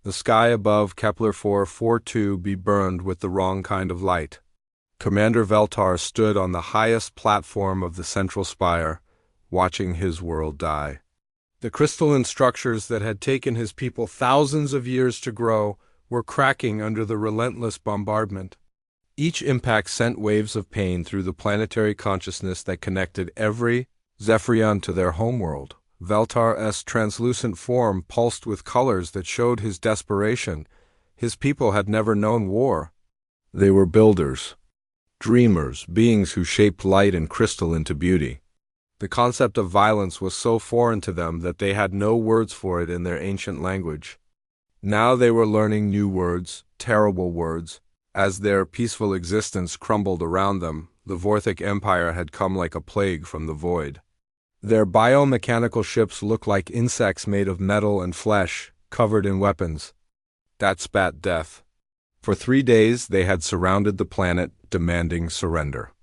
The sky above Kepler 442 be burned with the wrong kind of light. Commander Veltar stood on the highest platform of the central spire, watching his world die. The crystalline structures that had taken his people thousands of years to grow were cracking under the relentless bombardment. Each impact sent waves of pain through the planetary consciousness that connected every Zephyrian to their homeworld. Veltar's translucent form pulsed with colors that showed his desperation. His people had never known war. They were builders, dreamers, beings who shaped light and crystal into beauty. The concept of violence was so foreign to them that they had no words for it in their ancient language. Now they were learning new words, terrible words. As their peaceful existence crumbled around them, the Vorthic Empire had come like a plague from the void. Their biomechanical ships looked like insects made of metal and flesh, covered in weapons that spat death. For 3 days they had surrounded the planet, demanding surrender.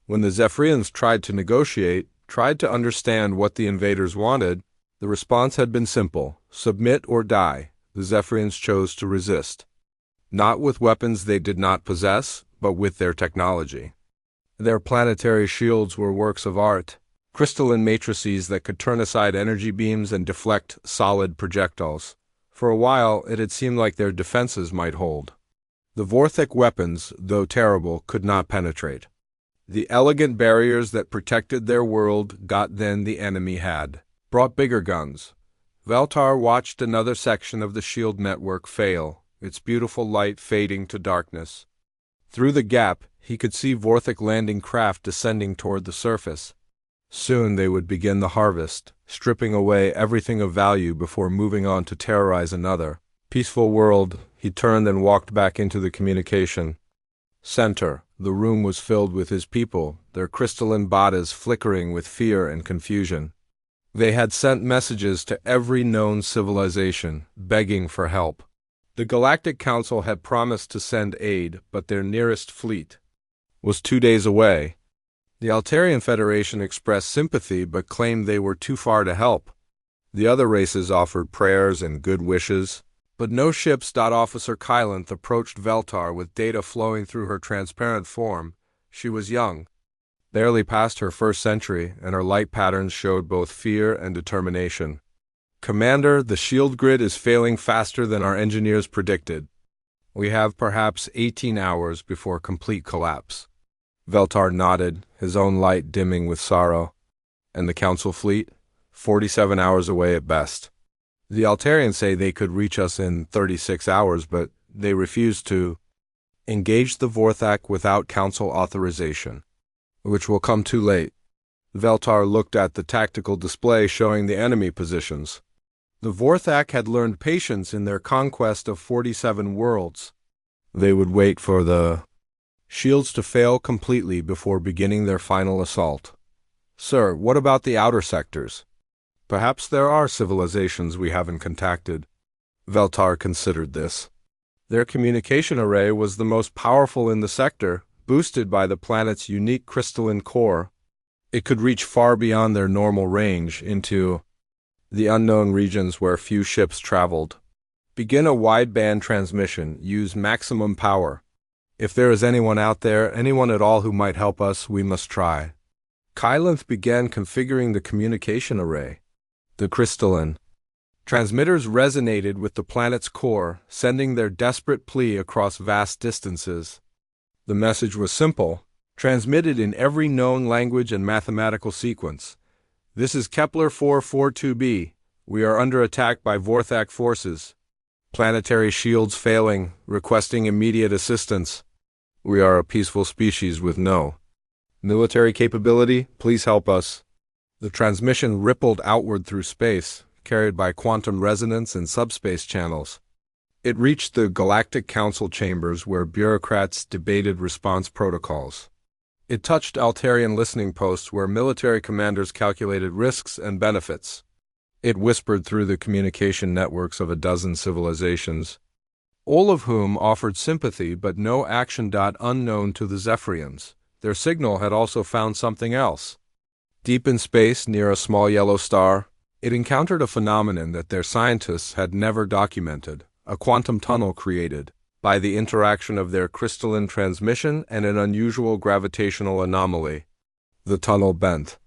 When the Zephyrians tried to negotiate, tried to understand what the invaders wanted, the response had been simple: submit or die. The Zephyrians chose to resist. Not with weapons they did not possess, but with their technology. Their planetary shields were works of art, crystalline matrices that could turn aside energy beams and deflect solid projectiles. For a while, it had seemed like their defenses might hold. The Vorthic weapons, though terrible, could not penetrate. The elegant barriers that protected their world got then the enemy had, brought bigger guns. Veltar watched another section of the shield network fail, its beautiful light fading to darkness. Through the gap, he could see Vorthic landing craft descending toward the surface. Soon they would begin the harvest, stripping away everything of value before moving on to terrorize another peaceful world. He turned and walked back into the communication center. The room was filled with his people, their crystalline bodies flickering with fear and confusion. They had sent messages to every known civilization, begging for help. The Galactic Council had promised to send aid, but their nearest fleet was 2 days away. The Altarian Federation expressed sympathy but claimed they were too far to help. The other races offered prayers and good wishes, but no ships. Officer Kylanth approached Veltar with data flowing through her transparent form. She was young, barely past her first century, and her light patterns showed both fear and determination. Commander, the shield grid is failing faster than our engineers predicted. We have perhaps 18 hours before complete collapse. Veltar nodded, his own light dimming with sorrow. And the Council fleet? 47 hours away at best. The Altarians say they could reach us in 36 hours, but they refuse to engage the Vorthak without Council authorization, which will come too late. Veltar looked at the tactical display showing the enemy positions. The Vorthak had learned patience in their conquest of 47 worlds. They would wait for the shields to fail completely before beginning their final assault. Sir, what about the outer sectors? Perhaps there are civilizations we haven't contacted. Veltar considered this. Their communication array was the most powerful in the sector, boosted by the planet's unique crystalline core. It could reach far beyond their normal range into the unknown regions where few ships traveled. Begin a wideband transmission. Use maximum power. If there is anyone out there, anyone at all who might help us, we must try. Kylanth began configuring the communication array. The crystalline transmitters resonated with the planet's core, sending their desperate plea across vast distances. The message was simple, transmitted in every known language and mathematical sequence. This is Kepler 442b. We are under attack by Vorthak forces. Planetary shields failing, requesting immediate assistance. We are a peaceful species with no military capability. Please help us. The transmission rippled outward through space, carried by quantum resonance and subspace channels. It reached the Galactic Council chambers where bureaucrats debated response protocols. It touched Altarian listening posts where military commanders calculated risks and benefits. It whispered through the communication networks of a dozen civilizations, all of whom offered sympathy but no action. Unknown to the Zephyrians, their signal had also found something else. Deep in space, near a small yellow star, it encountered a phenomenon that their scientists had never documented: a quantum tunnel created by the interaction of their crystalline transmission and an unusual gravitational anomaly. The tunnel bent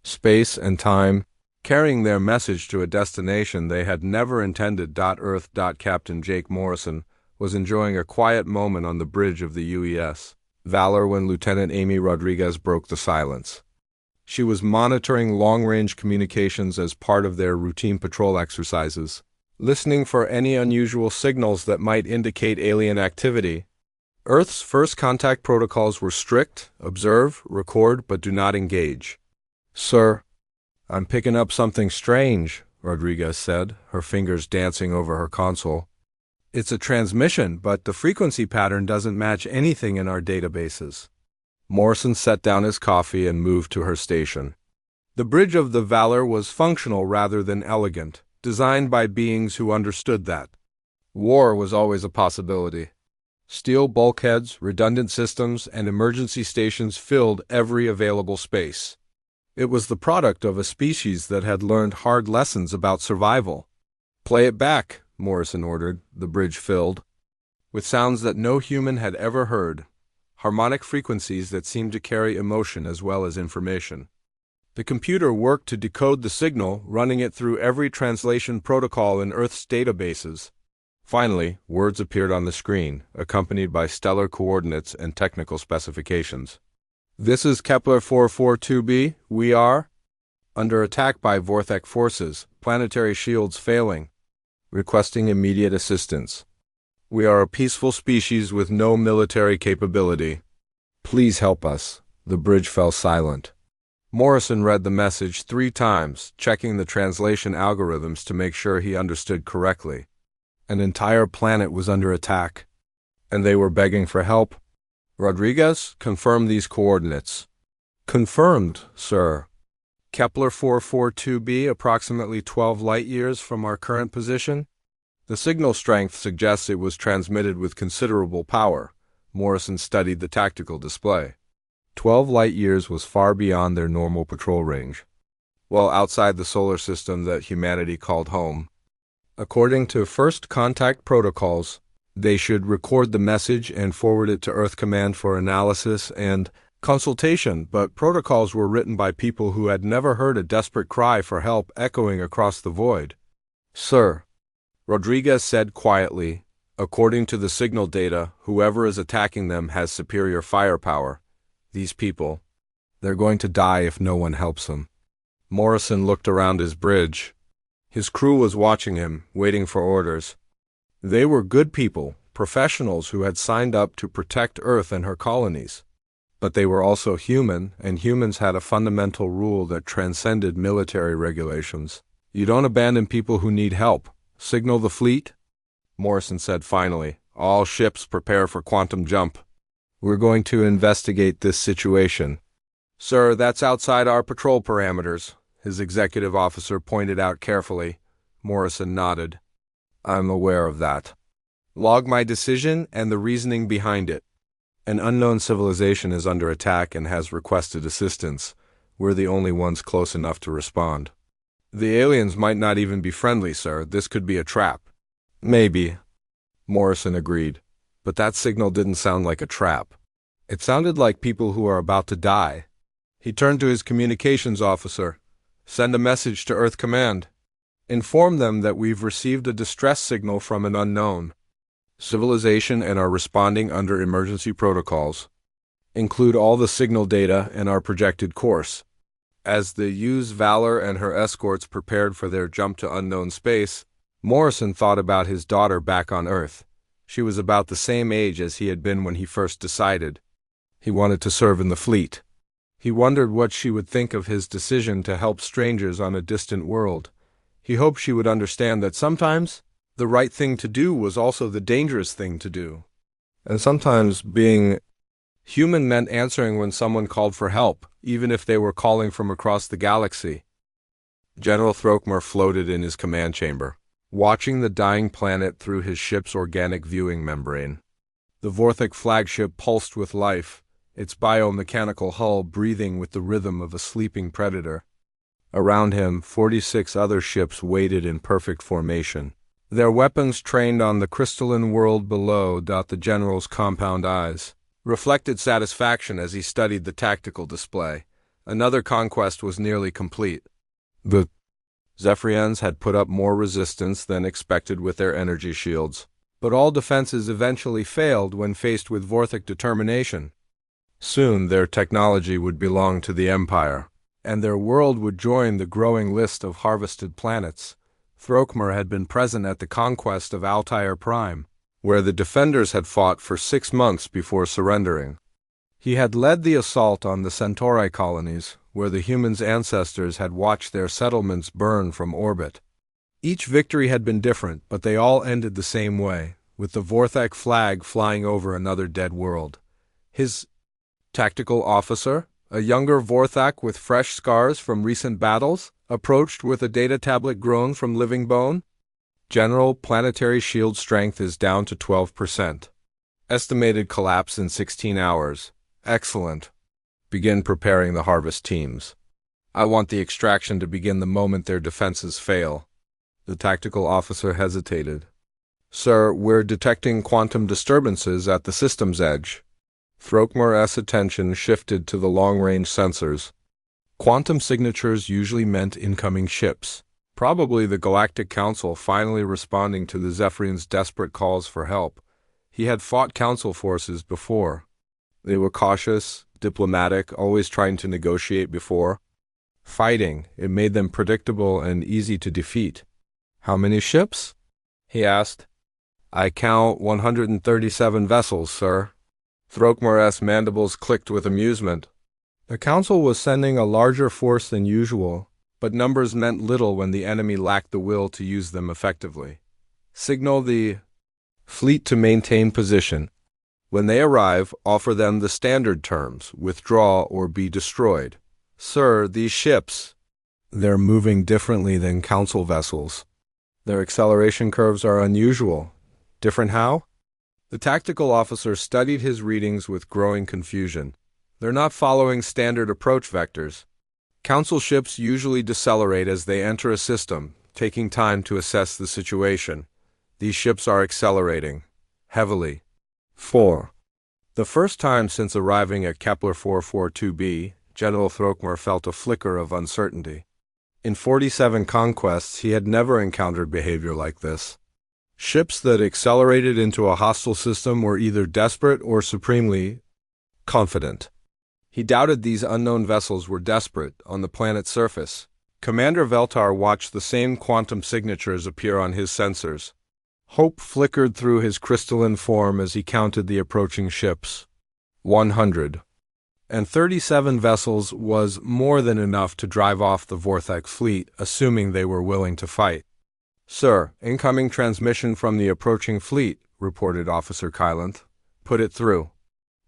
space and time, carrying their message to a destination they had never intended. Earth. Captain Jake Morrison was enjoying a quiet moment on the bridge of the UES Valor when Lieutenant Amy Rodriguez broke the silence. She was monitoring long-range communications as part of their routine patrol exercises, listening for any unusual signals that might indicate alien activity. Earth's first contact protocols were strict: observe, record, but do not engage. "Sir, I'm picking up something strange," Rodriguez said, her fingers dancing over her console. "It's a transmission, but the frequency pattern doesn't match anything in our databases." Morrison set down his coffee and moved to her station. The bridge of the Valor was functional rather than elegant, designed by beings who understood that war was always a possibility. Steel bulkheads, redundant systems, and emergency stations filled every available space. It was the product of a species that had learned hard lessons about survival. "Play it back," Morrison ordered. The bridge filled with sounds that no human had ever heard, harmonic frequencies that seemed to carry emotion as well as information. The computer worked to decode the signal, running it through every translation protocol in Earth's databases. Finally, words appeared on the screen, accompanied by stellar coordinates and technical specifications. "This is Kepler 442b. We are under attack by Vorthek forces, planetary shields failing. Requesting immediate assistance. We are a peaceful species with no military capability. Please help us." The bridge fell silent. Morrison read the message 3 times, checking the translation algorithms to make sure he understood correctly. An entire planet was under attack, and they were begging for help. "Rodriguez, confirm these coordinates." "Confirmed, sir. Kepler 442b, approximately 12 light-years from our current position. The signal strength suggests it was transmitted with considerable power." Morrison studied the tactical display. 12 light-years was far beyond their normal patrol range, well outside the solar system that humanity called home. According to first contact protocols, they should record the message and forward it to Earth Command for analysis and consultation, but protocols were written by people who had never heard a desperate cry for help echoing across the void. "Sir," Rodriguez said quietly, "according to the signal data, whoever is attacking them has superior firepower. These people, they're going to die if no one helps them." Morrison looked around his bridge. His crew was watching him, waiting for orders. They were good people, professionals who had signed up to protect Earth and her colonies. But they were also human, and humans had a fundamental rule that transcended military regulations. "You don't abandon people who need help. Signal the fleet," Morrison said finally. "All ships prepare for quantum jump. We're going to investigate this situation." "Sir, that's outside our patrol parameters," his executive officer pointed out carefully. Morrison nodded. "I'm aware of that. Log my decision and the reasoning behind it. An unknown civilization is under attack and has requested assistance. We're the only ones close enough to respond." "The aliens might not even be friendly, sir. This could be a trap." "Maybe," Morrison agreed. But that signal didn't sound like a trap. It sounded like people who are about to die. He turned to his communications officer. "Send a message to Earth Command. Inform them that we've received a distress signal from an unknown civilization and are responding under emergency protocols. Include all the signal data and our projected course." As the U's Valor and her escorts prepared for their jump to unknown space, Morrison thought about his daughter back on Earth. She was about the same age as he had been when he first decided he wanted to serve in the fleet. He wondered what she would think of his decision to help strangers on a distant world. He hoped she would understand that sometimes the right thing to do was also the dangerous thing to do. And sometimes being human meant answering when someone called for help, even if they were calling from across the galaxy. General Throckmore floated in his command chamber, watching the dying planet through his ship's organic viewing membrane. The Vorthek flagship pulsed with life, its biomechanical hull breathing with the rhythm of a sleeping predator. Around him, 46 other ships waited in perfect formation, Their weapons trained on the crystalline world below. The general's compound eyes reflected satisfaction as he studied the tactical display. Another conquest was nearly complete. The Zephyrians had put up more resistance than expected with their energy shields, but all defenses eventually failed when faced with Vorthic determination. Soon their technology would belong to the Empire, and their world would join the growing list of harvested planets. Throckmor had been present at the conquest of Altair Prime, where the defenders had fought for 6 months before surrendering. He had led the assault on the Centauri colonies, where the humans' ancestors had watched their settlements burn from orbit. Each victory had been different, but they all ended the same way, with the Vorthak flag flying over another dead world. His tactical officer, a younger Vorthak with fresh scars from recent battles, approached with a data tablet grown from living bone. General, planetary shield strength is down to 12%. Estimated collapse in 16 hours. Excellent. Begin preparing the harvest teams. I want the extraction to begin the moment their defenses fail. The tactical officer hesitated. Sir, we're detecting quantum disturbances at the system's edge. Throckmor's attention shifted to the long-range sensors. Quantum signatures usually meant incoming ships. Probably the Galactic Council finally responding to the Zephyrians' desperate calls for help. He had fought Council forces before. They were cautious, diplomatic, always trying to negotiate before fighting. It made them predictable and easy to defeat. How many ships? He asked. I count 137 vessels, sir. Throckmor's mandibles clicked with amusement. The Council was sending a larger force than usual, but numbers meant little when the enemy lacked the will to use them effectively. Signal the fleet to maintain position. When they arrive, offer them the standard terms, withdraw or be destroyed. Sir, these ships, they're moving differently than Council vessels. Their acceleration curves are unusual. Different how? The tactical officer studied his readings with growing confusion. They're not following standard approach vectors. Council ships usually decelerate as they enter a system, taking time to assess the situation. These ships are accelerating. Heavily. 4. The first time since arriving at Kepler 442b, General Throckmor felt a flicker of uncertainty. In 47 conquests, he had never encountered behavior like this. Ships that accelerated into a hostile system were either desperate or supremely confident. He doubted these unknown vessels were desperate on the planet's surface. Commander Veltar watched the same quantum signatures appear on his sensors. Hope flickered through his crystalline form as he counted the approaching ships. 100. And 37 vessels was more than enough to drive off the Vorthak fleet, assuming they were willing to fight. Sir, incoming transmission from the approaching fleet, reported Officer Kylanth. Put it through.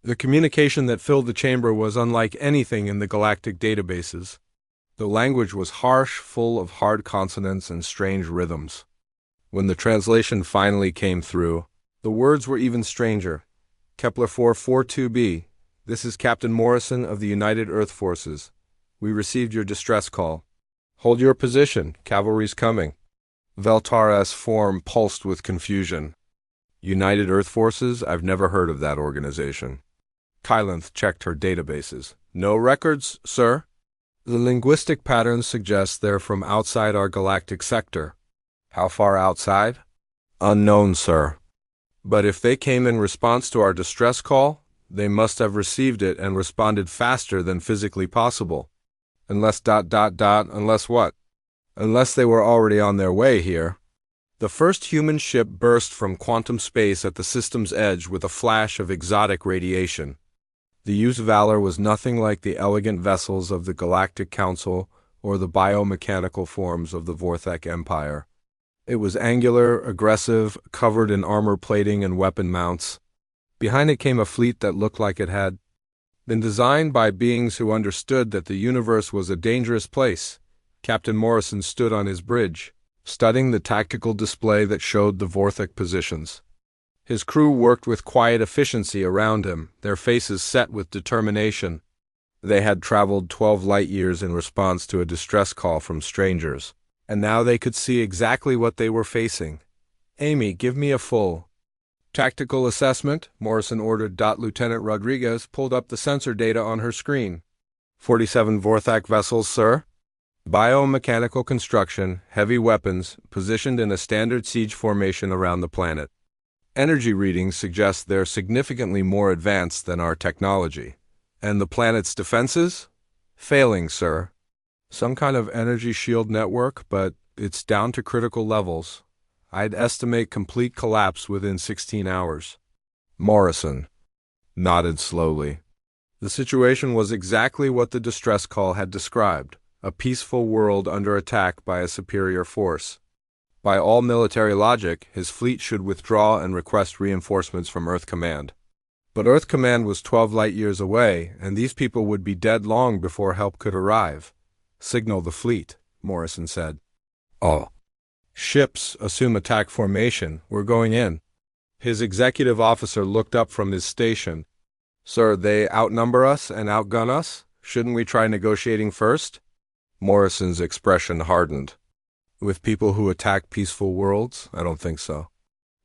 The communication that filled the chamber was unlike anything in the galactic databases. The language was harsh, full of hard consonants and strange rhythms. When the translation finally came through, the words were even stranger. Kepler 442b, this is Captain Morrison of the United Earth Forces. We received your distress call. Hold your position, cavalry's coming. Veltar's form pulsed with confusion. United Earth Forces? I've never heard of that organization. Kylanth checked her databases. No records, sir? The linguistic patterns suggest they're from outside our galactic sector. How far outside? Unknown, sir. But if they came in response to our distress call, they must have received it and responded faster than physically possible. Unless ... unless what? Unless they were already on their way here. The first human ship burst from quantum space at the system's edge with a flash of exotic radiation. The Use Valor was nothing like the elegant vessels of the Galactic Council or the biomechanical forms of the Vorthak Empire. It was angular, aggressive, covered in armor plating and weapon mounts. Behind it came a fleet that looked like it had been designed by beings who understood that the universe was a dangerous place. Captain Morrison stood on his bridge, studying the tactical display that showed the Vorthak positions. His crew worked with quiet efficiency around him, their faces set with determination. They had traveled 12 light-years in response to a distress call from strangers, and now they could see exactly what they were facing. Amy, give me a full tactical assessment, Morrison ordered. Lieutenant Rodriguez pulled up the sensor data on her screen. 47 Vorthak vessels, sir. Biomechanical construction, heavy weapons, positioned in a standard siege formation around the planet. Energy readings suggest they're significantly more advanced than our technology. And the planet's defenses? Failing, sir. Some kind of energy shield network, but it's down to critical levels. I'd estimate complete collapse within 16 hours. Morrison nodded slowly. The situation was exactly what the distress call had described, a peaceful world under attack by a superior force. By all military logic, his fleet should withdraw and request reinforcements from Earth Command. But Earth Command was 12 light-years away, and these people would be dead long before help could arrive. Signal the fleet, Morrison said. All ships assume attack formation. We're going in. His executive officer looked up from his station. Sir, they outnumber us and outgun us? Shouldn't we try negotiating first? Morrison's expression hardened. With people who attack peaceful worlds? I don't think so.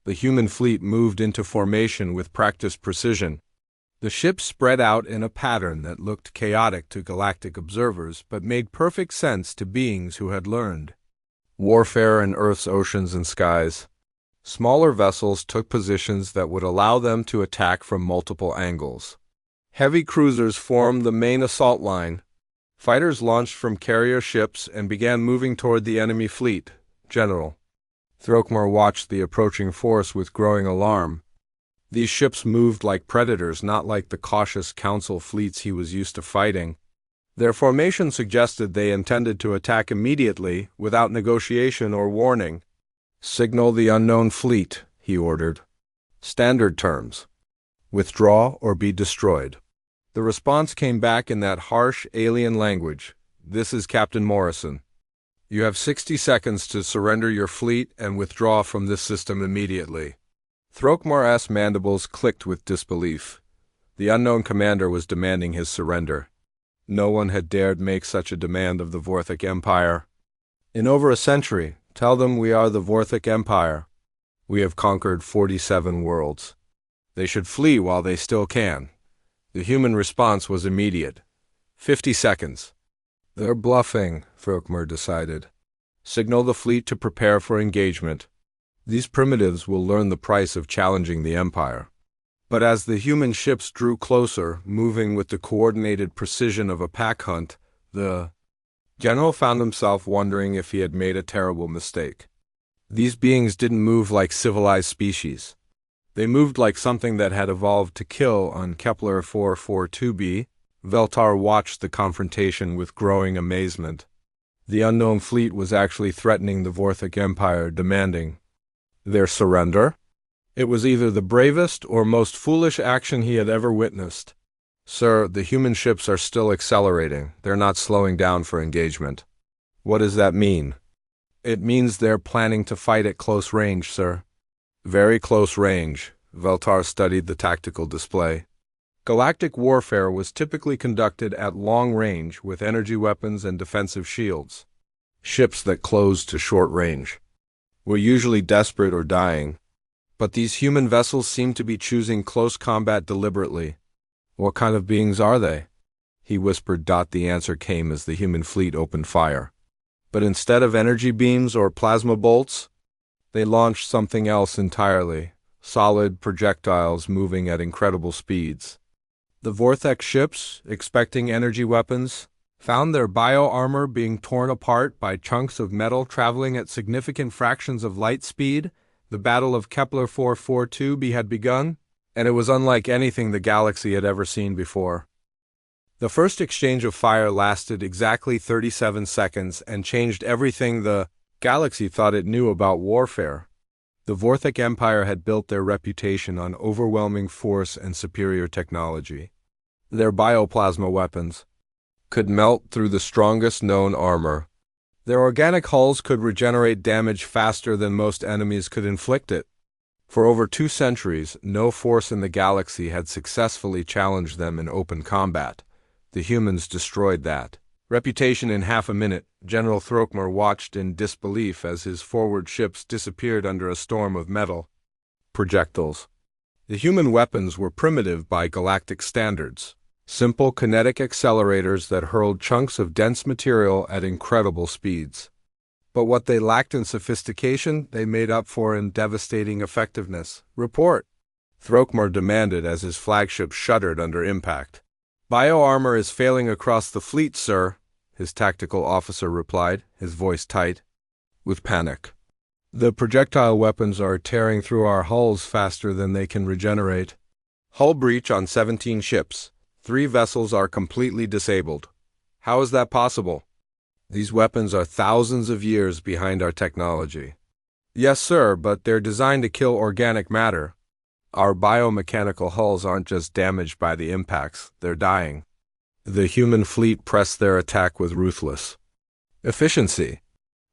The human fleet moved into formation with practiced precision. The ships spread out in a pattern that looked chaotic to galactic observers, but made perfect sense to beings who had learned warfare in Earth's oceans and skies. Smaller vessels took positions that would allow them to attack from multiple angles. Heavy cruisers formed the main assault line. Fighters launched from carrier ships and began moving toward the enemy fleet. General Throckmore watched the approaching force with growing alarm. These ships moved like predators, not like the cautious council fleets he was used to fighting. Their formation suggested they intended to attack immediately, without negotiation or warning. Signal the unknown fleet, he ordered. Standard terms. Withdraw or be destroyed. The response came back in that harsh, alien language. This is Captain Morrison. You have 60 seconds to surrender your fleet and withdraw from this system immediately. Throckmore's mandibles clicked with disbelief. The unknown commander was demanding his surrender. No one had dared make such a demand of the Vorthak Empire. In over a century, tell them we are the Vorthak Empire. We have conquered 47 worlds. They should flee while they still can. The human response was immediate. 50 seconds. They're bluffing, Throckmore decided. Signal the fleet to prepare for engagement. These primitives will learn the price of challenging the Empire. But as the human ships drew closer, moving with the coordinated precision of a pack hunt, the general found himself wondering if he had made a terrible mistake. These beings didn't move like civilized species. They moved like something that had evolved to kill on Kepler 442b. Veltar watched the confrontation with growing amazement. The unknown fleet was actually threatening the Vorthak Empire, demanding their surrender. It was either the bravest or most foolish action he had ever witnessed. Sir, the human ships are still accelerating. They're not slowing down for engagement. What does that mean? It means they're planning to fight at close range, sir. Very close range. Veltar studied the tactical display. Galactic warfare was typically conducted at long range with energy weapons and defensive shields. Ships that closed to short range were usually desperate or dying. But these human vessels seem to be choosing close combat deliberately. What kind of beings are they? He whispered. The answer came as the human fleet opened fire. But instead of energy beams or plasma bolts, they launched something else entirely. Solid projectiles moving at incredible speeds. The Vorthak ships, expecting energy weapons, found their bio-armor being torn apart by chunks of metal traveling at significant fractions of light speed. The Battle of Kepler 442b had begun, and it was unlike anything the galaxy had ever seen before. The first exchange of fire lasted exactly 37 seconds and changed everything the galaxy thought it knew about warfare. The Vorthak Empire had built their reputation on overwhelming force and superior technology. Their bioplasma weapons could melt through the strongest known armor. Their organic hulls could regenerate damage faster than most enemies could inflict it. For over 2 centuries, no force in the galaxy had successfully challenged them in open combat. The humans destroyed that. Reputation in half a minute, General Throckmor watched in disbelief as his forward ships disappeared under a storm of metal projectiles. The human weapons were primitive by galactic standards. Simple kinetic accelerators that hurled chunks of dense material at incredible speeds. But what they lacked in sophistication, they made up for in devastating effectiveness. Report, Throckmor demanded as his flagship shuddered under impact. Bioarmor is failing across the fleet, sir, his tactical officer replied, his voice tight with panic. The projectile weapons are tearing through our hulls faster than they can regenerate. Hull breach on 17 ships. 3 vessels are completely disabled. How is that possible? These weapons are thousands of years behind our technology. Yes, sir, but they're designed to kill organic matter. Our biomechanical hulls aren't just damaged by the impacts, they're dying. The human fleet pressed their attack with ruthless efficiency.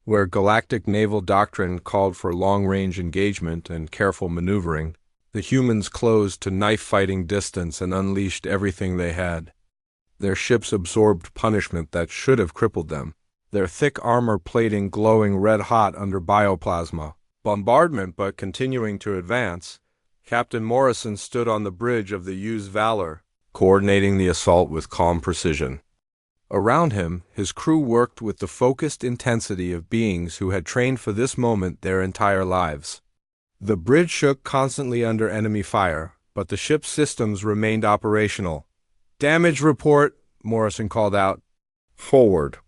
Where galactic naval doctrine called for long-range engagement and careful maneuvering, the humans closed to knife-fighting distance and unleashed everything they had. Their ships absorbed punishment that should have crippled them, their thick armor plating glowing red-hot under bioplasma. Bombardment but continuing to advance, Captain Morrison stood on the bridge of the U's Valor, coordinating the assault with calm precision. Around him, his crew worked with the focused intensity of beings who had trained for this moment their entire lives. The bridge shook constantly under enemy fire, but the ship's systems remained operational. Damage report, Morrison called out. Forward.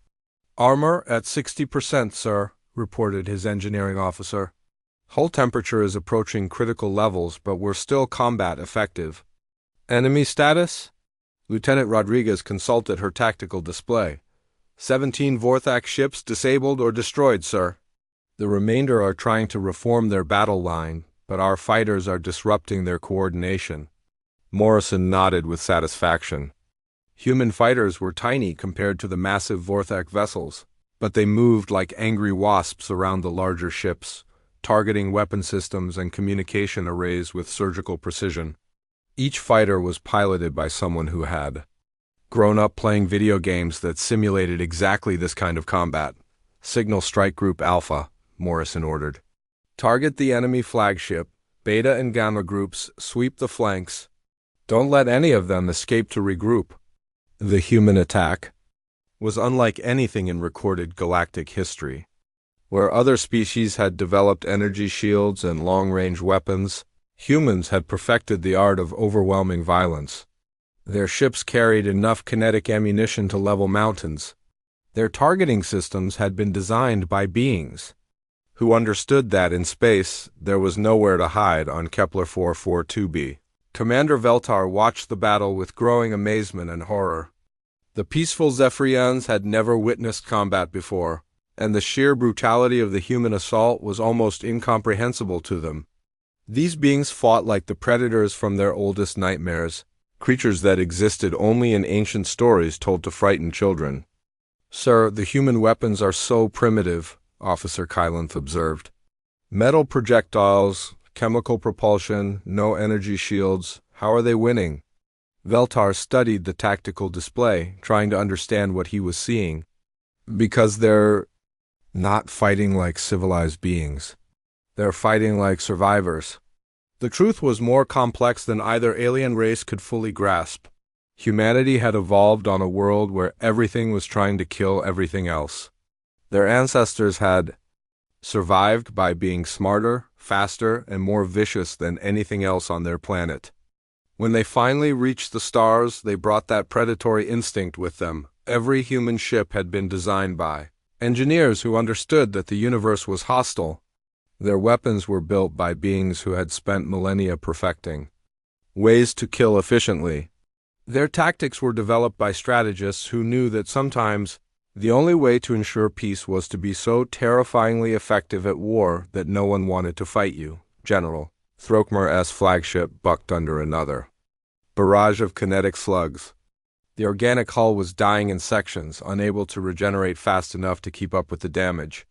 Armor at 60%, sir, reported his engineering officer. Hull temperature is approaching critical levels, but we're still combat effective. Enemy status? Lieutenant Rodriguez consulted her tactical display. 17 Vorthak ships disabled or destroyed, sir. The remainder are trying to reform their battle line, but our fighters are disrupting their coordination. Morrison nodded with satisfaction. Human fighters were tiny compared to the massive Vorthak vessels, but they moved like angry wasps around the larger ships, targeting weapon systems and communication arrays with surgical precision. Each fighter was piloted by someone who had grown up playing video games that simulated exactly this kind of combat. Signal Strike Group Alpha, Morrison ordered. Target the enemy flagship. Beta and Gamma groups sweep the flanks. Don't let any of them escape to regroup. The human attack was unlike anything in recorded galactic history. Where other species had developed energy shields and long-range weapons, humans had perfected the art of overwhelming violence. Their ships carried enough kinetic ammunition to level mountains. Their targeting systems had been designed by beings who understood that in space there was nowhere to hide on Kepler 442b. Commander Veltar watched the battle with growing amazement and horror. The peaceful Zephyrians had never witnessed combat before, and the sheer brutality of the human assault was almost incomprehensible to them. These beings fought like the predators from their oldest nightmares, creatures that existed only in ancient stories told to frighten children. Sir, the human weapons are so primitive, Officer Kylanth observed. Metal projectiles, chemical propulsion, no energy shields. How are they winning? Veltar studied the tactical display, trying to understand what he was seeing. Because they're not fighting like civilized beings. They're fighting like survivors. The truth was more complex than either alien race could fully grasp. Humanity had evolved on a world where everything was trying to kill everything else. Their ancestors had survived by being smarter, faster, and more vicious than anything else on their planet. When they finally reached the stars, they brought that predatory instinct with them. Every human ship had been designed by engineers who understood that the universe was hostile. Their weapons were built by beings who had spent millennia perfecting ways to kill efficiently. Their tactics were developed by strategists who knew that sometimes the only way to ensure peace was to be so terrifyingly effective at war that no one wanted to fight you. General Throckmor's flagship bucked under another barrage of kinetic slugs. The organic hull was dying in sections, unable to regenerate fast enough to keep up with the damage.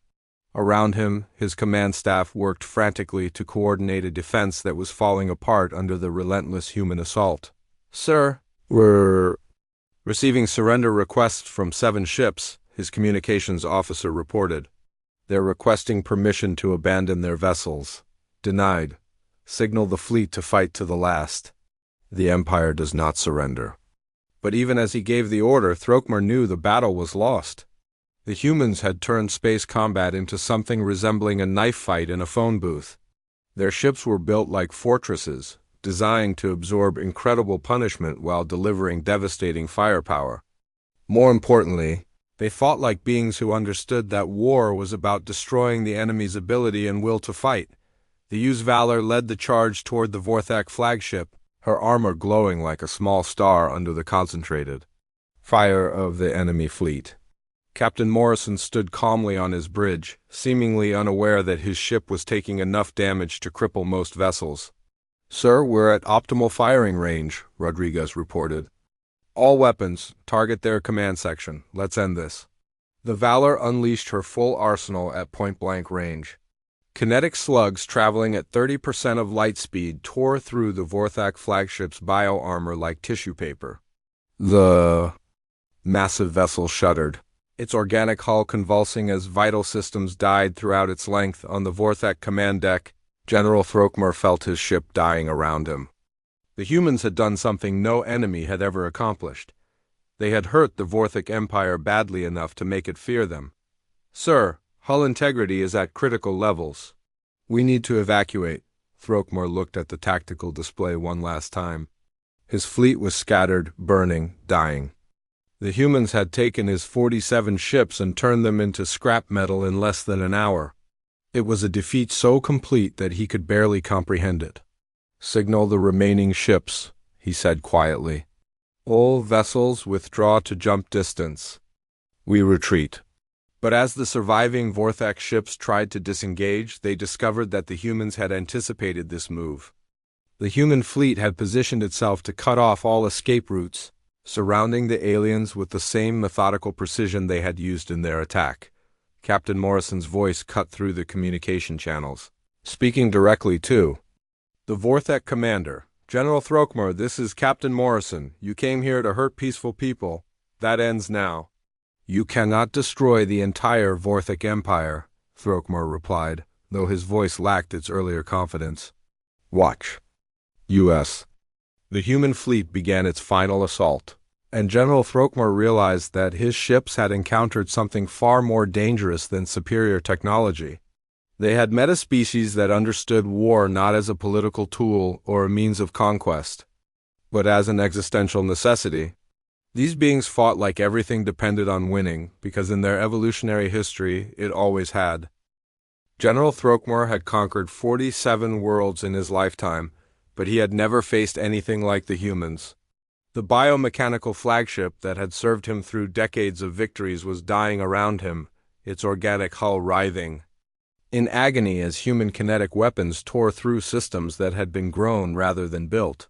Around him, his command staff worked frantically to coordinate a defense that was falling apart under the relentless human assault. Sir, we're Receiving surrender requests from 7 ships, his communications officer reported. They're requesting permission to abandon their vessels. Denied. Signal the fleet to fight to the last. The Empire does not surrender. But even as he gave the order, Throckmor knew the battle was lost. The humans had turned space combat into something resembling a knife fight in a phone booth. Their ships were built like fortresses, designed to absorb incredible punishment while delivering devastating firepower. More importantly, they fought like beings who understood that war was about destroying the enemy's ability and will to fight. The U's Valor led the charge toward the Vorthak flagship, her armor glowing like a small star under the concentrated fire of the enemy fleet. Captain Morrison stood calmly on his bridge, seemingly unaware that his ship was taking enough damage to cripple most vessels. "Sir, we're at optimal firing range," Rodriguez reported. "All weapons, target their command section. Let's end this." The Valor unleashed her full arsenal at point-blank range. Kinetic slugs traveling at 30% of light speed tore through the Vorthak flagship's bio-armor like tissue paper. The massive vessel shuddered, its organic hull convulsing as vital systems died throughout its length. On the Vorthak command deck, General Throckmor felt his ship dying around him. The humans had done something no enemy had ever accomplished. They had hurt the Vorthak Empire badly enough to make it fear them. "Sir, hull integrity is at critical levels. We need to evacuate." Throckmor looked at the tactical display one last time. His fleet was scattered, burning, dying. The humans had taken his 47 ships and turned them into scrap metal in less than an hour. It was a defeat so complete that he could barely comprehend it. "Signal the remaining ships," he said quietly. "All vessels withdraw to jump distance. We retreat." But as the surviving Vorthak ships tried to disengage, they discovered that the humans had anticipated this move. The human fleet had positioned itself to cut off all escape routes, surrounding the aliens with the same methodical precision they had used in their attack. Captain Morrison's voice cut through the communication channels, speaking directly to the Vorthak commander. "General Throckmor, this is Captain Morrison. You came here to hurt peaceful people. That ends now." "You cannot destroy the entire Vorthak Empire," Throckmor replied, though his voice lacked its earlier confidence. "Watch." U.S. The human fleet began its final assault, and General Throckmor realized that his ships had encountered something far more dangerous than superior technology. They had met a species that understood war not as a political tool or a means of conquest, but as an existential necessity. These beings fought like everything depended on winning, because in their evolutionary history it always had. General Throckmor had conquered 47 worlds in his lifetime, but he had never faced anything like the humans. The biomechanical flagship that had served him through decades of victories was dying around him, its organic hull writhing in agony as human kinetic weapons tore through systems that had been grown rather than built.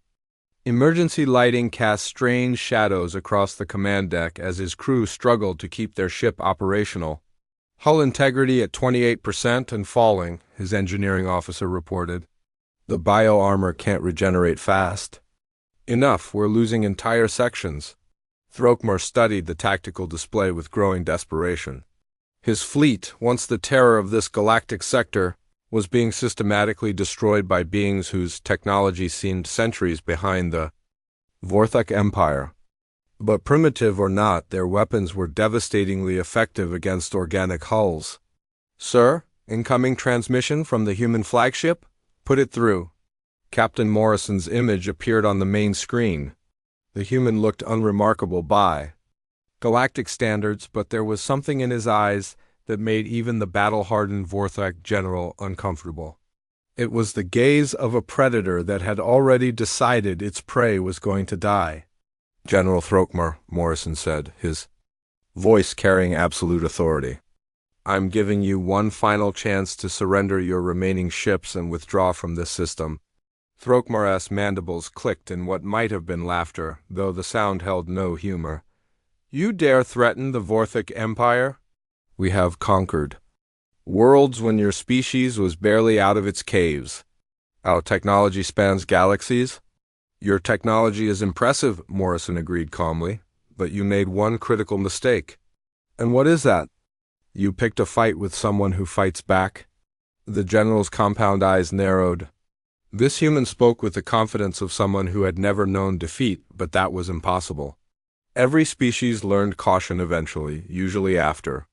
Emergency lighting cast strange shadows across the command deck as his crew struggled to keep their ship operational. "Hull integrity at 28% and falling," his engineering officer reported. "The bio-armor can't regenerate fast." "Enough, we're losing entire sections." Throckmor studied the tactical display with growing desperation. His fleet, once the terror of this galactic sector, was being systematically destroyed by beings whose technology seemed centuries behind the Vorthak Empire. But primitive or not, their weapons were devastatingly effective against organic hulls. "Sir, incoming transmission from the human flagship? Put it through." Captain Morrison's image appeared on the main screen. The human looked unremarkable by galactic standards, but there was something in his eyes that made even the battle-hardened Vorthak general uncomfortable. It was the gaze of a predator that had already decided its prey was going to die. "General Throckmor," Morrison said, his voice carrying absolute authority, "I'm giving you one final chance to surrender your remaining ships and withdraw from this system." Throckmor's mandibles clicked in what might have been laughter, though the sound held no humor. "You dare threaten the Vorthak Empire? We have conquered worlds when your species was barely out of its caves. Our technology spans galaxies." "Your technology is impressive," Morrison agreed calmly, but you made one critical mistake. And what is that? You picked a fight with someone who fights back? The general's compound eyes narrowed. This human spoke with the confidence of someone who had never known defeat, but that was impossible. Every species learned caution eventually, usually after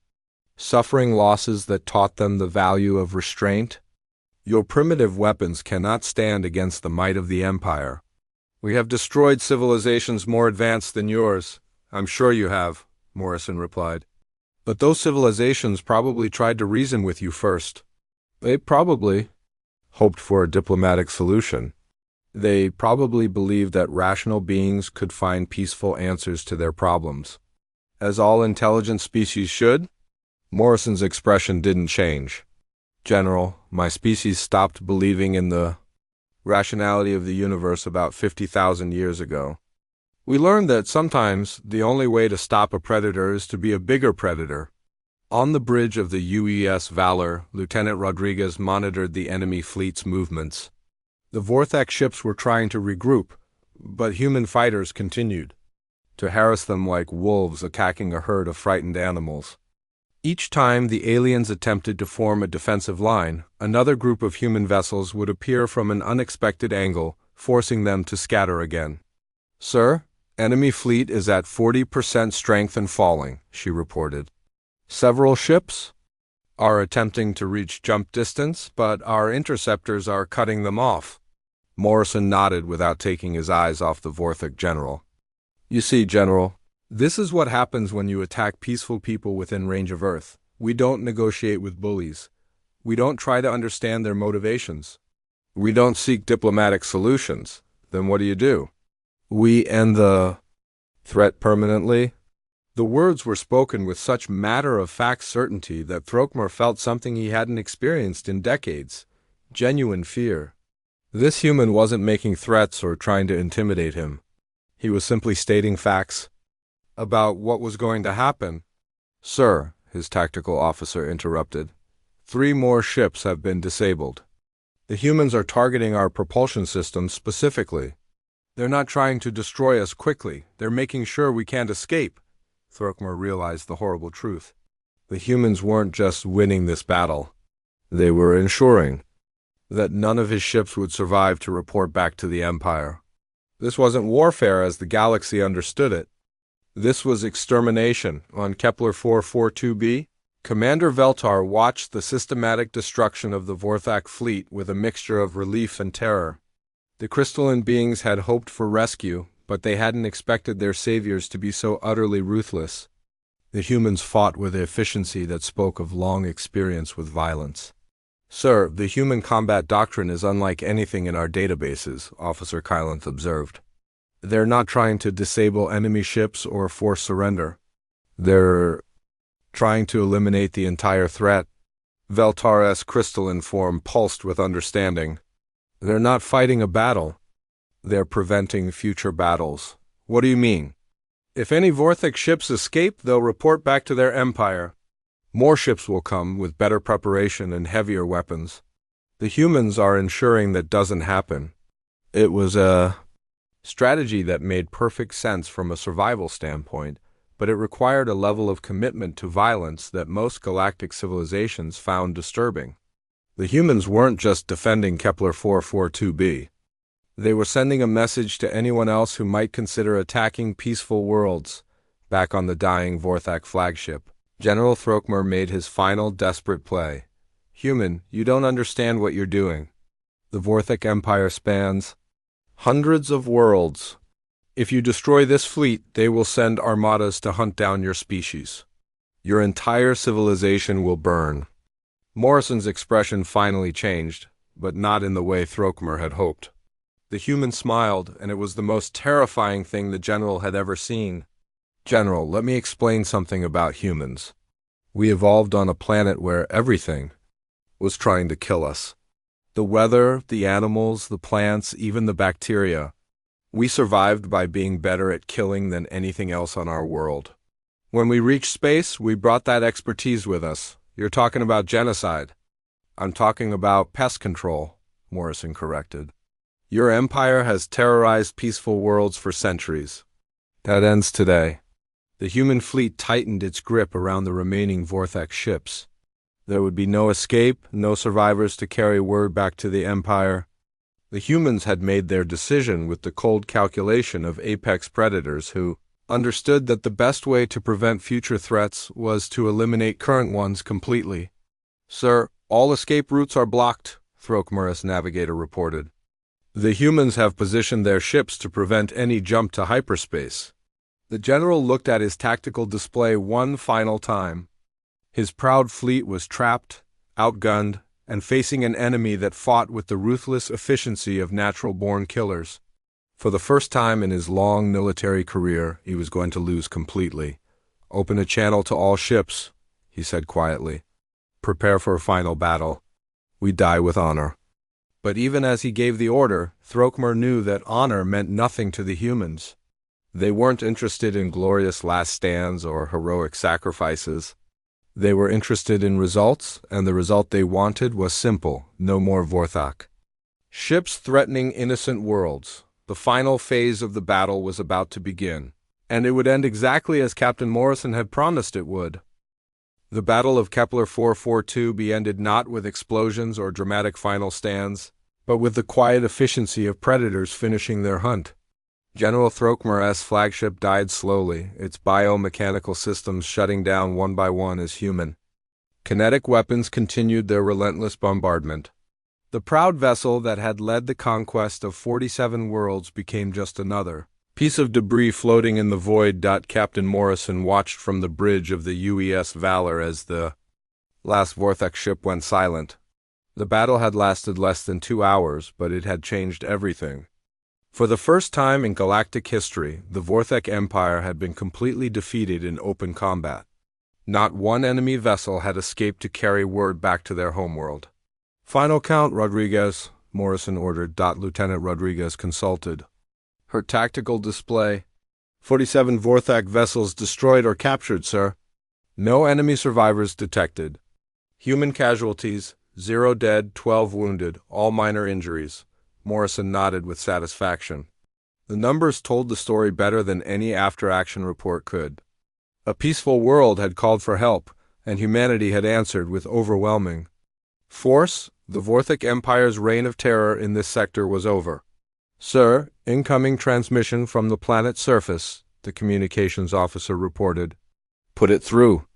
suffering losses that taught them the value of restraint. Your primitive weapons cannot stand against the might of the Empire. We have destroyed civilizations more advanced than yours. I'm sure you have, Morrison replied. But those civilizations probably tried to reason with you first. They probably hoped for a diplomatic solution. They probably believed that rational beings could find peaceful answers to their problems. As all intelligent species should? Morrison's expression didn't change. General, my species stopped believing in the rationality of the universe about 50,000 years ago. We learned that sometimes the only way to stop a predator is to be a bigger predator. On the bridge of the UES Valor, Lieutenant Rodriguez monitored the enemy fleet's movements. The Vorthak ships were trying to regroup, but human fighters continued to harass them like wolves attacking a herd of frightened animals. Each time the aliens attempted to form a defensive line, another group of human vessels would appear from an unexpected angle, forcing them to scatter again. Sir, enemy fleet is at 40% strength and falling, she reported. Several ships are attempting to reach jump distance, but our interceptors are cutting them off. Morrison nodded without taking his eyes off the Vorthak general. You see, General, this is what happens when you attack peaceful people within range of Earth. We don't negotiate with bullies. We don't try to understand their motivations. We don't seek diplomatic solutions. Then what do? We end the threat permanently? The words were spoken with such matter-of-fact certainty that Throckmor felt something he hadn't experienced in decades. Genuine fear. This human wasn't making threats or trying to intimidate him. He was simply stating facts about what was going to happen. Sir, his tactical officer interrupted, 3 more ships have been disabled. The humans are targeting our propulsion systems specifically. They're not trying to destroy us quickly. They're making sure we can't escape. Throckmor realized the horrible truth. The humans weren't just winning this battle. They were ensuring that none of his ships would survive to report back to the Empire. This wasn't warfare as the galaxy understood it. This was extermination. On Kepler 442b, Commander Veltar watched the systematic destruction of the Vorthak fleet with a mixture of relief and terror. The crystalline beings had hoped for rescue, but they hadn't expected their saviors to be so utterly ruthless. The humans fought with an efficiency that spoke of long experience with violence. Sir, the human combat doctrine is unlike anything in our databases, Officer Kylanth observed. They're not trying to disable enemy ships or force surrender. They're trying to eliminate the entire threat. Veltar's crystalline form pulsed with understanding. They're not fighting a battle. They're preventing future battles. What do you mean? If any Vorthak ships escape, they'll report back to their empire. More ships will come with better preparation and heavier weapons. The humans are ensuring that doesn't happen. It was a strategy that made perfect sense from a survival standpoint, but it required a level of commitment to violence that most galactic civilizations found disturbing. The humans weren't just defending Kepler 442b. They were sending a message to anyone else who might consider attacking peaceful worlds. Back on the dying Vorthak flagship, General Throckmor made his final desperate play. Human, you don't understand what you're doing. The Vorthak Empire spans hundreds of worlds. If you destroy this fleet, they will send armadas to hunt down your species. Your entire civilization will burn. Morrison's expression finally changed, but not in the way Throckmor had hoped. The human smiled, and it was the most terrifying thing the general had ever seen. General, let me explain something about humans. We evolved on a planet where everything was trying to kill us. The weather, the animals, the plants, even the bacteria. We survived by being better at killing than anything else on our world. When we reached space, we brought that expertise with us. You're talking about genocide. I'm talking about pest control, Morrison corrected. Your empire has terrorized peaceful worlds for centuries. That ends today. The human fleet tightened its grip around the remaining Vorthak ships. There would be no escape, no survivors to carry word back to the Empire. The humans had made their decision with the cold calculation of apex predators who understood that the best way to prevent future threats was to eliminate current ones completely. "Sir, all escape routes are blocked," Throckmor's navigator reported. "The humans have positioned their ships to prevent any jump to hyperspace." The general looked at his tactical display one final time. His proud fleet was trapped, outgunned, and facing an enemy that fought with the ruthless efficiency of natural-born killers. For the first time in his long military career, he was going to lose completely. "Open a channel to all ships," he said quietly. "Prepare for a final battle. We die with honor." But even as he gave the order, Throckmor knew that honor meant nothing to the humans. They weren't interested in glorious last stands or heroic sacrifices. They were interested in results, and the result they wanted was simple: no more Vorthak. Ships threatening innocent worlds. The final phase of the battle was about to begin, and it would end exactly as Captain Morrison had promised it would. The Battle of Kepler 442b ended not with explosions or dramatic final stands, but with the quiet efficiency of predators finishing their hunt. General Throckmor's flagship died slowly, its biomechanical systems shutting down one by one as human. Kinetic weapons continued their relentless bombardment. The proud vessel that had led the conquest of 47 worlds became just another piece of debris floating in the void. Captain Morrison watched from the bridge of the UES Valor as the last Vorthak ship went silent. The battle had lasted less than 2 hours, but it had changed everything. For the first time in galactic history, the Vorthak Empire had been completely defeated in open combat. Not one enemy vessel had escaped to carry word back to their homeworld. "Final count, Rodriguez," Morrison ordered. Lieutenant Rodriguez consulted her tactical display. 47 Vorthak vessels destroyed or captured, sir. No enemy survivors detected. Human casualties, 0 dead, 12 wounded, all minor injuries. Morrison nodded with satisfaction. The numbers told the story better than any after-action report could. A peaceful world had called for help, and humanity had answered with overwhelming force. The Vorthak Empire's reign of terror in this sector was over. "Sir, incoming transmission from the planet's surface," the communications officer reported. "Put it through."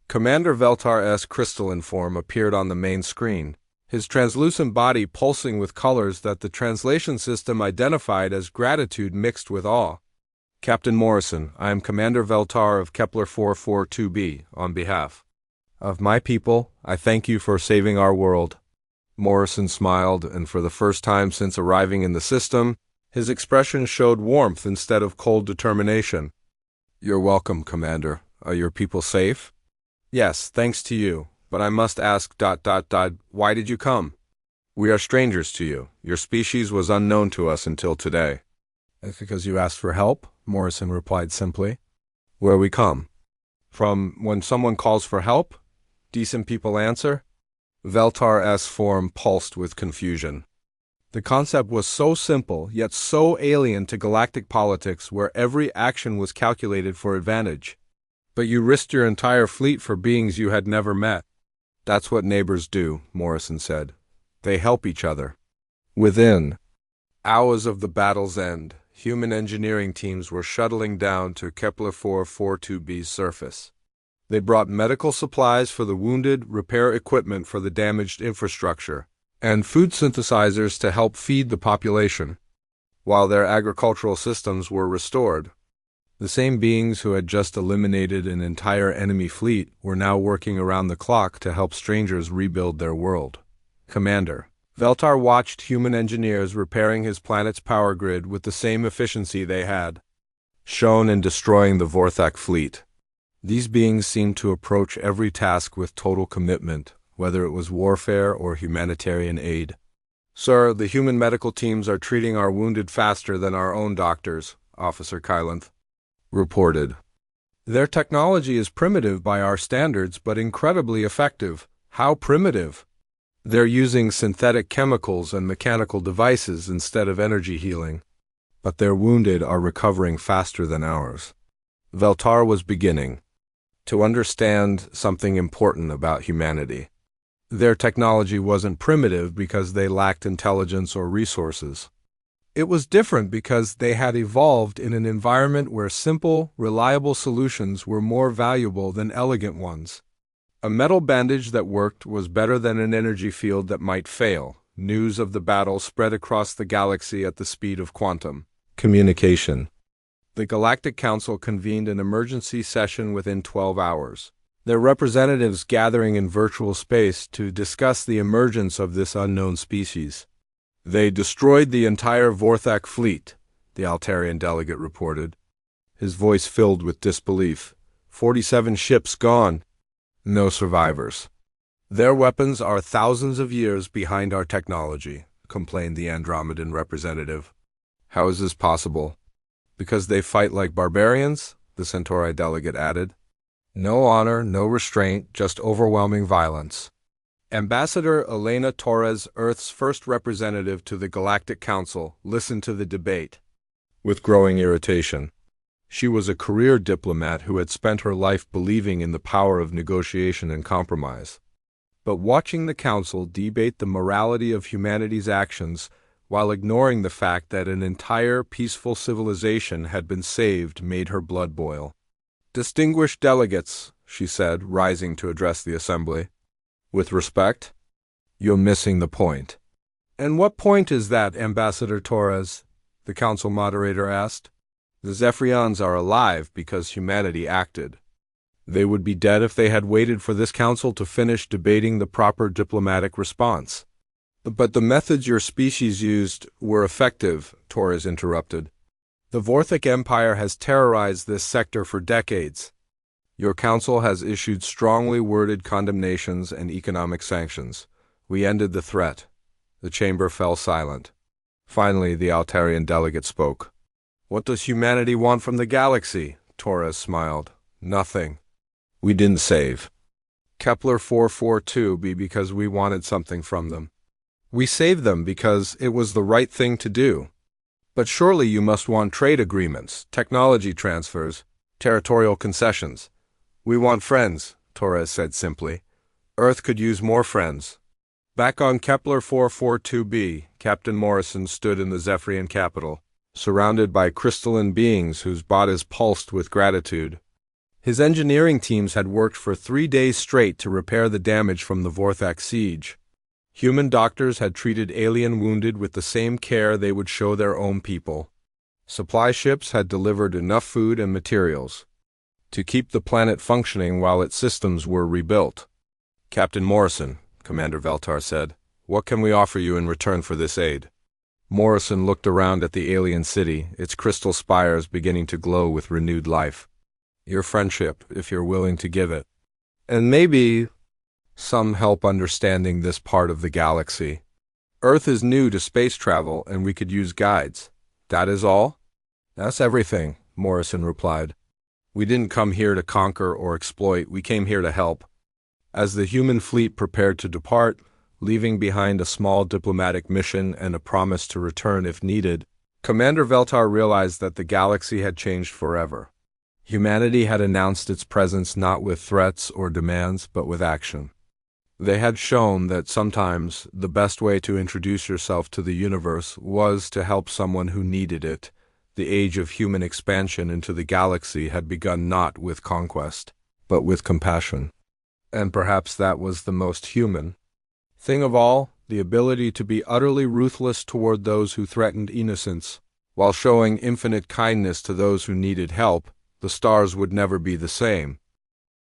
Commander Veltar's crystalline form appeared on the main screen, his translucent body pulsing with colors that the translation system identified as gratitude mixed with awe. "Captain Morrison, I am Commander Veltar of Kepler 442b. On behalf of my people, I thank you for saving our world." Morrison smiled, and for the first time since arriving in the system, his expression showed warmth instead of cold determination. "You're welcome, Commander. Are your people safe?" "Yes, thanks to you. But I must ask, why did you come?" "We are strangers to you. Your species was unknown to us until today." "That's because you asked for help," Morrison replied simply. "Where we come from, when someone calls for help, decent people answer." Veltar's form pulsed with confusion. The concept was so simple, yet so alien to galactic politics where every action was calculated for advantage. "But you risked your entire fleet for beings you had never met." "That's what neighbors do," Morrison said. "They help each other." Within hours of the battle's end, human engineering teams were shuttling down to Kepler 442b's surface. They brought medical supplies for the wounded, repair equipment for the damaged infrastructure, and food synthesizers to help feed the population. While their agricultural systems were restored, the same beings who had just eliminated an entire enemy fleet were now working around the clock to help strangers rebuild their world. "Commander." Veltar watched human engineers repairing his planet's power grid with the same efficiency they had shown in destroying the Vorthak fleet. These beings seemed to approach every task with total commitment, whether it was warfare or humanitarian aid. "Sir, the human medical teams are treating our wounded faster than our own doctors," Officer Kylanth reported. "Their technology is primitive by our standards, but incredibly effective." "How primitive?" "They're using synthetic chemicals and mechanical devices instead of energy healing. But their wounded are recovering faster than ours." Veltar was beginning to understand something important about humanity. Their technology wasn't primitive because they lacked intelligence or resources. It was different because they had evolved in an environment where simple, reliable solutions were more valuable than elegant ones. A metal bandage that worked was better than an energy field that might fail. News of the battle spread across the galaxy at the speed of quantum communication. The Galactic Council convened an emergency session within 12 hours. Their representatives gathering in virtual space to discuss the emergence of this unknown species. They destroyed the entire Vorthak fleet, the Altarian delegate reported, his voice filled with disbelief. 47 ships gone. No survivors. Their weapons are thousands of years behind our technology, complained the Andromedan representative. How is this possible? Because they fight like barbarians, the Centauri delegate added. No honor, no restraint, just overwhelming violence. Ambassador Elena Torres, Earth's first representative to the Galactic Council, listened to the debate with growing irritation. She was a career diplomat who had spent her life believing in the power of negotiation and compromise. But watching the Council debate the morality of humanity's actions while ignoring the fact that an entire peaceful civilization had been saved made her blood boil. Distinguished delegates, she said, rising to address the assembly. With respect, you're missing the point. And what point is that, Ambassador Torres? The council moderator asked. The Zephyrians are alive because humanity acted. They would be dead if they had waited for this council to finish debating the proper diplomatic response. But the methods your species used were effective, Torres interrupted. The Vorthak Empire has terrorized this sector for decades. Your council has issued strongly worded condemnations and economic sanctions. We ended the threat. The chamber fell silent. Finally, the Altarian delegate spoke. What does humanity want from the galaxy? Torres smiled. Nothing. We didn't save Kepler 442b because we wanted something from them. We saved them because it was the right thing to do. But surely you must want trade agreements, technology transfers, territorial concessions. We want friends, Torres said simply. Earth could use more friends. Back on Kepler 442b, Captain Morrison stood in the Zephyrian capital, surrounded by crystalline beings whose bodies pulsed with gratitude. His engineering teams had worked for 3 days straight to repair the damage from the Vorthak siege. Human doctors had treated alien wounded with the same care they would show their own people. Supply ships had delivered enough food and materials to keep the planet functioning while its systems were rebuilt. Captain Morrison, Commander Veltar said, what can we offer you in return for this aid? Morrison looked around at the alien city, its crystal spires beginning to glow with renewed life. Your friendship, if you're willing to give it. And maybe some help understanding this part of the galaxy. Earth is new to space travel, and we could use guides. That is all? That's everything, Morrison replied. We didn't come here to conquer or exploit, we came here to help. As the human fleet prepared to depart, leaving behind a small diplomatic mission and a promise to return if needed, Commander Veltar realized that the galaxy had changed forever. Humanity had announced its presence not with threats or demands, but with action. They had shown that sometimes the best way to introduce yourself to the universe was to help someone who needed it. The age of human expansion into the galaxy had begun not with conquest, but with compassion. And perhaps that was the most human thing of all, the ability to be utterly ruthless toward those who threatened innocence, while showing infinite kindness to those who needed help. The stars would never be the same.